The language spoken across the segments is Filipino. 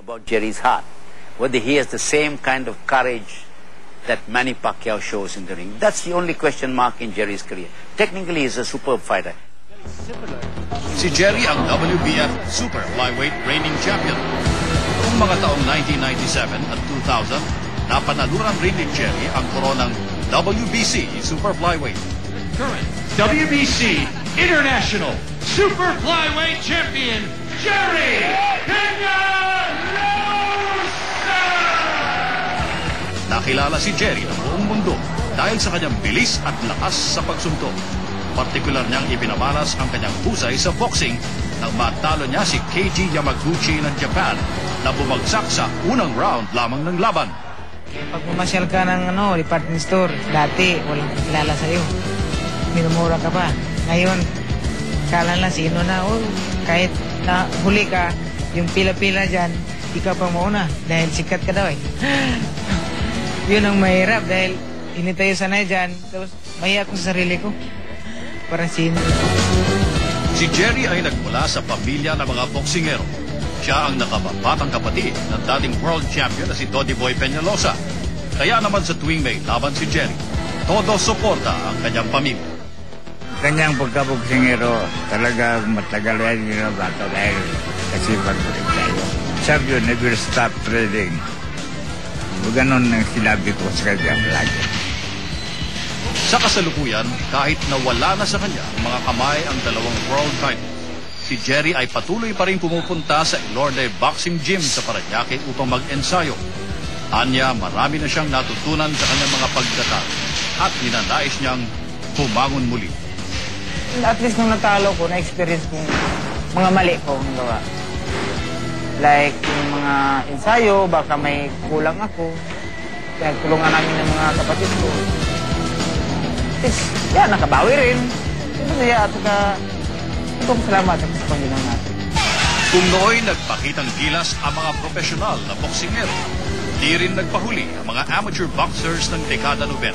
about Jerry's heart, whether he has the same kind of courage that Manny Pacquiao shows in the ring. That's the only question mark in Jerry's career. Technically, he's a superb fighter. Si Jerry ang WBF Super Flyweight reigning champion. Noong mga taong 1997 at 2000, napanalunan rin ni Jerry ang koronang WBC Super Flyweight. Current WBC International Super Flyweight Champion, Jerry Peñalosa! Nakilala si Jerry ng buong mundo dahil sa kanyang bilis at lakas sa pagsuntok. Partikular niyang ibinamalas ang kanyang husay sa boxing nang matalo niya si Keiji Yamaguchi ng Japan na bumagsak sa unang round lamang ng laban. Pag pumasyal ka ng department store, dati walang kilala sa'yo. Minumura ka pa. Ngayon, kala lang sino na, kahit na huli ka, yung pila-pila dyan, ikaw pa mauna dahil sikat ka daw eh. Yun ang mahirap dahil hindi tayo sanay dyan. Tapos mahiya ako sa sarili ko. Parang sino. Si Jerry ay nagmula sa pamilya ng mga boksingero. Siya ang nakababatang kapatid ng dating world champion na si Dodi Boy Peñalosa. Kaya naman sa tuwing may laban si Jerry, todo suporta ang kanyang pamilya. Kanyang pagkaboksingero, talaga matagal yan yung bata dahil kasi pag-ulit tayo. Sabi yun, never stop trading. Ganon ang sinabi ko sa kanyang lagi. Sa kasalukuyan, kahit nawala na sa kanya ang mga kamay ang dalawang world title, si Jerry ay patuloy pa rin pumupunta sa Ilorde Boxing Gym sa Parañaque upang mag-ensayo. Anya, marami na siyang natutunan sa kanyang mga pagtatalo at ninanais niyang bumangon muli. At least nung natalo ko, na-experience kong mga mali ko ang gawa. Like yung mga ensayo, baka may kulang ako. Kaya tulungan namin ng mga kapatid ko. Yan, nakabawi rin. Masaya at itong salamat sa Panginoon natin. Kung nooy nagpakitang gilas ang mga profesional na boksingero, di rin nagpahuli ang mga amateur boxers ng dekada 90.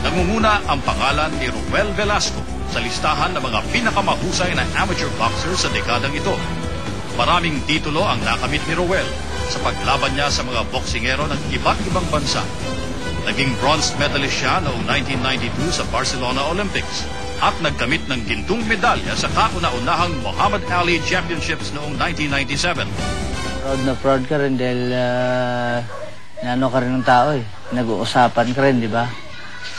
Nangunguna ang pangalan ni Ruel Velasco sa listahan ng mga pinakamahusay na amateur boxers sa dekadang ito. Maraming titulo ang nakamit ni Ruel sa paglaban niya sa mga boksingero ng iba't ibang bansa. Naging bronze medalist siya noong 1992 sa Barcelona Olympics at nagkamit ng gintong medalya sa kauna-unahang Muhammad Ali Championships noong 1997. Proud na proud ka rin dahil naano ka rin ng tao eh. Nag-uusapan ka rin, di ba?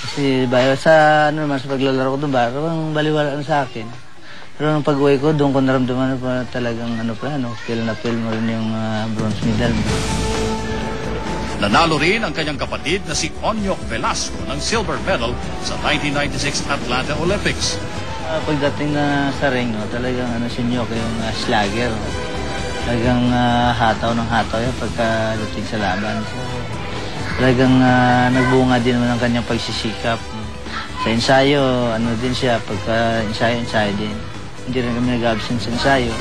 Kasi ba, sa paglalaro ko doon, parang baliwala na sa akin. Pero nung pag-uwi ko, doon ko naramdaman na talagang feel na feel mo rin yung bronze medal. Nanalo rin ang kanyang kapatid na si Onyok Velasco ng silver medal sa 1996 Atlanta Olympics. Pagdating na sa ring, talagang si Onyok yung slugger. Talagang hataw ng hataw yan pagkadating sa laban. So, talagang nagbunga din naman ang kanyang pagsisikap. Sa ensayo, din siya, pagka ensayo din. Hindi rin kami nag-absent sa ensayo.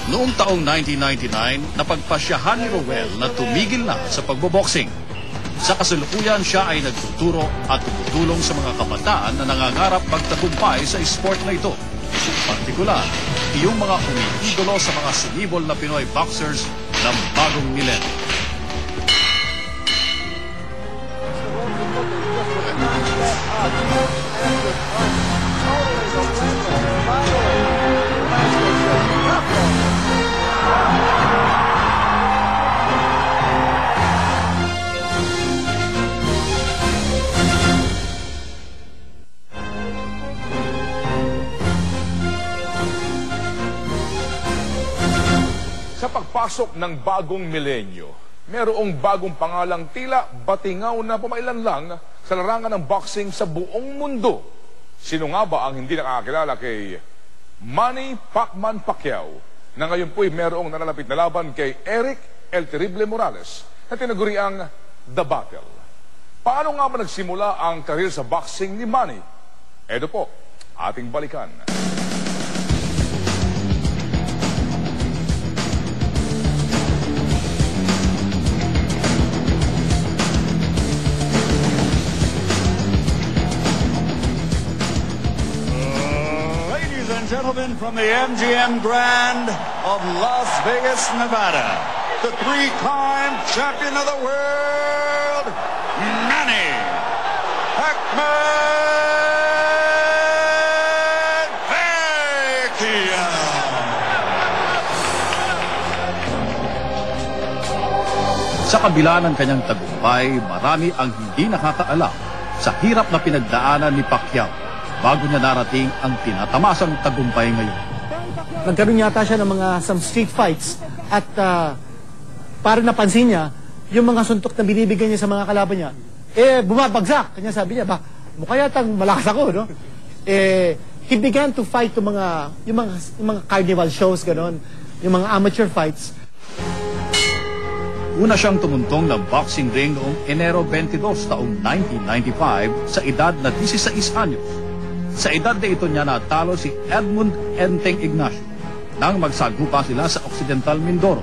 Noong taong 1999, napagpasyahan ni Ruel na tumigil na sa pagboboxing. Sa kasalukuyan, siya ay nagtuturo at tumutulong sa mga kabataan na nangangarap magtagumpay sa sport na ito. Partikular, iyong mga umiidolo sa mga sumibol na Pinoy boxers ng bagong milenyo. Sa pagpasok ng bagong milenyo, mayroong bagong pangalang tila batingaw na pumailan lang sa larangan ng boxing sa buong mundo. Sino nga ba ang hindi nakakakilala kay Manny Pacman Pacquiao na ngayon po'y mayroong nanalapit na laban kay Eric El Terrible Morales na tinaguriang The Battle. Paano nga ba nagsimula ang karir sa boxing ni Manny? Edo po, ating balikan. Ladies and gentlemen, gentlemen, from the MGM Grand of Las Vegas, Nevada, the three-time champion of the world, Manny Pacquiao. Sa kabila ng kanyang tagumpay, marami ang hindi nakakaalam sa hirap na pinagdaanan ni Pacquiao bago niya narating ang tinatamasang tagumpay ngayon. Nagkaroon yata siya ng mga some street fights at parang napansin niya yung mga suntok na binibigyan niya sa mga kalaban niya, bumabagsak. Kanya sabi niya, mukha yatang malakas ako, no? He began to fight yung mga carnival shows, gano'n, yung mga amateur fights. Una siyang tumuntong ng boxing ring noong Enero 22 taong 1995 sa edad na 16 anyos. Sa edad na ito niya natalo si Edmund Enteng Ignacio nang magsagupa sila sa Occidental Mindoro.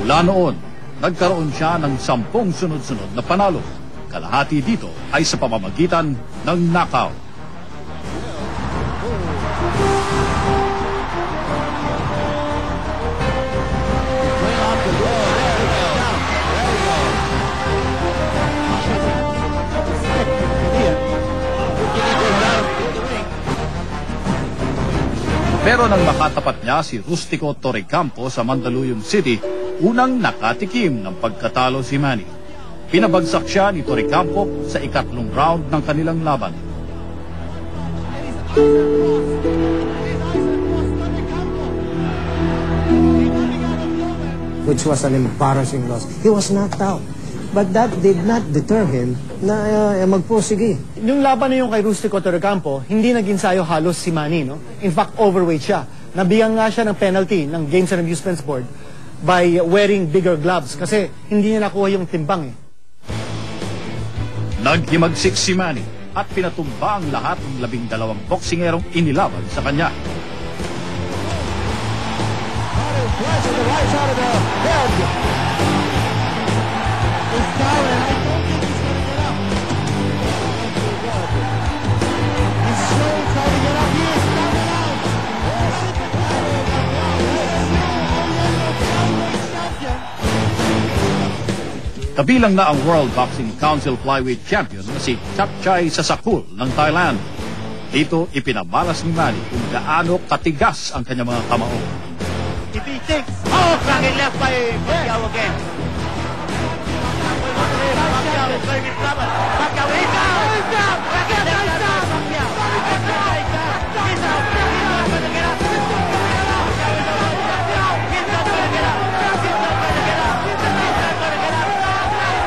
Mula noon, nagkaroon siya ng 10 sunod-sunod na panalo. Kalahati dito ay sa pamamagitan ng knockout. Pero nang makatapat niya si Rustico Torrecampo sa Mandaluyong City, unang nakatikim ng pagkatalo si Manny. Pinabagsak siya ni Torrecampo sa ikatlong round ng kanilang laban. Which was an embarrassing loss. He was knocked out. But that did not deter him na magpursige. Yung laban na yung kay Rustico Torrecampo, hindi nag-insayo halos si Manny, no? In fact, overweight siya. Nabigyan nga siya ng penalty ng Games and Amusements Board by wearing bigger gloves kasi hindi niya nakuha yung timbang, eh. Naghimagsik si Manny at pinatumba ang lahat ng 12 boksingerong inilaban sa kanya. Kabilang na ang World Boxing Council Flyweight Champion na si Chapchai Sasakul ng Thailand. Dito ipinamalas ni Manny kung gaano katigas ang kanyang mga kamao. If he thinks, cracking left by Pacquiao again. Pacquiao is very trouble. Pacquiao is down! He's down! Pacquiao is down! Pacquiao!